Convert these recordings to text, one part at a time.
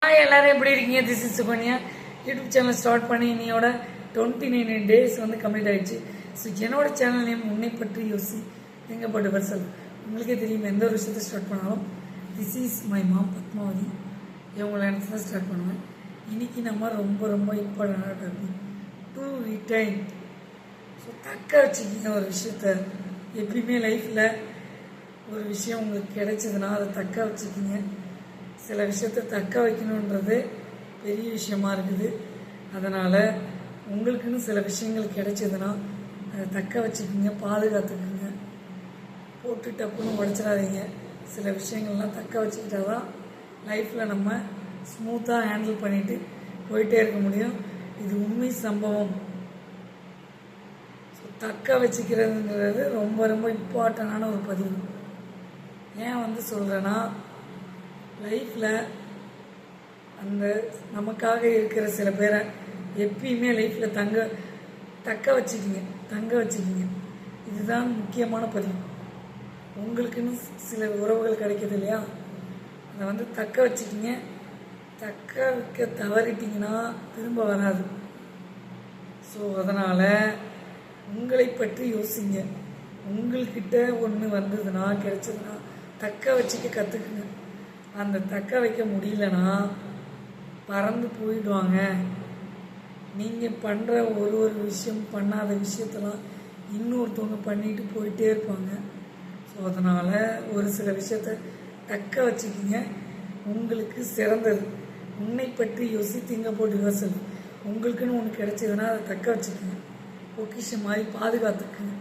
Hi எல்லாரும் எப்படி இருக்கீங்க? This is Sukanya. YouTube channel start பண்ணி இன்னையோட 29 டேஸ் வந்து கம்ப்ளீட் ஆயிடுச்சு. ஸோ என்னோட சேனல் நேம் உன்னை பற்றி யோசி திங்கப்பட்டு பர்சல். உங்களுக்கே தெரியும், எந்த ஒரு விஷயத்தை ஸ்டார்ட் பண்ணாலும் this is my mom Padmavathi இவங்கள நினச்சி தான் ஸ்டார்ட் பண்ணுவேன். இன்னைக்கு நம்ம ரொம்ப ரொம்ப இம்பார்ட்டண்டான டாபிக் டு ரிட்டைன். ஸோ தக்க வச்சுக்கிங்க ஒரு விஷயத்த. எப்பயுமே லைஃப்பில் ஒரு விஷயம் உங்களுக்கு கிடைச்சதுன்னா அதை தக்க வச்சுக்கிங்க. சில விஷயத்தை தக்க வைக்கணுன்றது பெரிய விஷயமா இருக்குது. அதனால் உங்களுக்குன்னு சில விஷயங்கள் கிடைச்சதுன்னா அதை தக்க வச்சுக்கிங்க, பாதுகாத்துக்குங்க. போட்டு டப்புன்னு உடச்சிடாதீங்க. சில விஷயங்கள்லாம் தக்க வச்சுக்கிட்டா தான் லைஃப்பில் நம்ம ஸ்மூத்தாக ஹேண்டில் பண்ணிட்டு போயிட்டே இருக்க முடியும். இது உண்மை சம்பவம். ஸோ தக்க வச்சுக்கிறதுங்கிறது ரொம்ப ரொம்ப இம்பார்ட்டண்டான ஒரு பதிவு. ஏன் வந்து சொல்கிறேன்னா, லைஃப்பில் அந்த நமக்காக இருக்கிற சில பேரை எப்பயுமே லைஃப்பில் தக்க வச்சுக்கிங்க. இதுதான் முக்கியமான பதிவு. உங்களுக்குன்னு சில உறவுகள் கிடைக்கிது இல்லையா, அதை வந்து தக்க வச்சுக்கிங்க. தக்க வைக்க தவறிட்டிங்கன்னா திரும்ப வராது. ஸோ அதனால் உங்களை பற்றி யோசிங்க. உங்கள்கிட்ட ஒன்று வந்ததுன்னா, கிடைச்சதுன்னா தக்க வச்சுக்க கற்றுக்குங்க. அந்த தக்க வைக்க முடியலன்னா பறந்து போயிடுவாங்க. நீங்கள் பண்ணுற ஒரு விஷயம், பண்ணாத விஷயத்தெல்லாம் இன்னொருத்தவங்க பண்ணிட்டு போயிட்டே இருப்பாங்க. ஸோ அதனால் ஒரு சில விஷயத்த தக்க வச்சுக்கிங்க. உங்களுக்கு சிறந்தது. உன்னை பற்றி யோசி திங்க போட்டு யோசல். உங்களுக்குன்னு ஒன்று கிடைச்சதுன்னா அதை தக்க வச்சுக்கோங்க. பொக்கிஷம் மாதிரி பாதுகாத்துக்குங்க.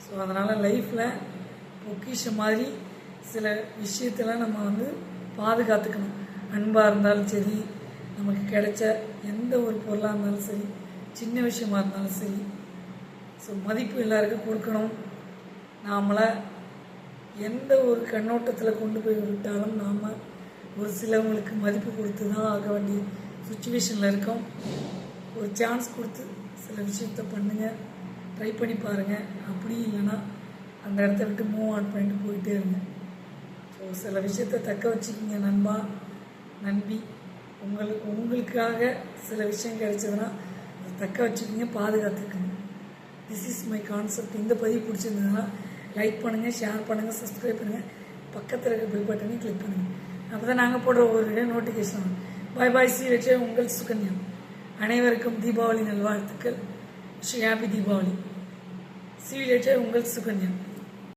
ஸோ அதனால் லைஃப்பில் பொக்கிஷம் மாதிரி சில விஷயத்தெல்லாம் நம்ம வந்து பாதுகாத்துக்கணும். அன்பாக இருந்தாலும் சரி, நமக்கு கிடைச்ச எந்த ஒரு பொருளாக இருந்தாலும் சரி, சின்ன விஷயமா இருந்தாலும் சரி, ஸோ மதிப்பு எல்லாருக்கும் கொடுக்கணும். நாமளை எந்த ஒரு கண்ணோட்டத்தில் கொண்டு போய் விட்டாலும் நாம் ஒரு சிலவங்களுக்கு மதிப்பு கொடுத்து தான் ஆக வேண்டிய சுச்சுவேஷனில் இருக்கோம். ஒரு சான்ஸ் கொடுத்து சில விஷயத்த பண்ணுங்கள், ட்ரை பண்ணி பாருங்கள். அப்படி இல்லைன்னா அந்த இடத்த விட்டு மூவ் ஆன் பண்ணிட்டு போயிட்டே இருங்க. ஸோ சில விஷயத்தை தக்க வச்சுக்கிங்க நண்பா, நண்பி. உங்களுக்காக சில விஷயம் கிடைச்சதுன்னா அதை தக்க வச்சுக்கிங்க, பாதுகாத்துக்குங்க. This is my concept. இந்த பதிவு பிடிச்சிருந்ததுன்னா லைக் பண்ணுங்கள், ஷேர் பண்ணுங்கள், சப்ஸ்கிரைப் பண்ணுங்கள், பக்கத்தில் இருக்க பெல் பட்டனை கிளிக் பண்ணுங்கள். அப்போ தான் நாங்கள் போடுற ஒரு வீடியோ நோட்டிஃபிகேஷன் ஆகும். பாய் பாய். சி வச்சே உங்கள் சுகன்யா. அனைவருக்கும் தீபாவளி நல்வாழ்த்துக்கள். ஹாப்பி தீபாவளி. சி வச்சே உங்கள் சுகன்யா.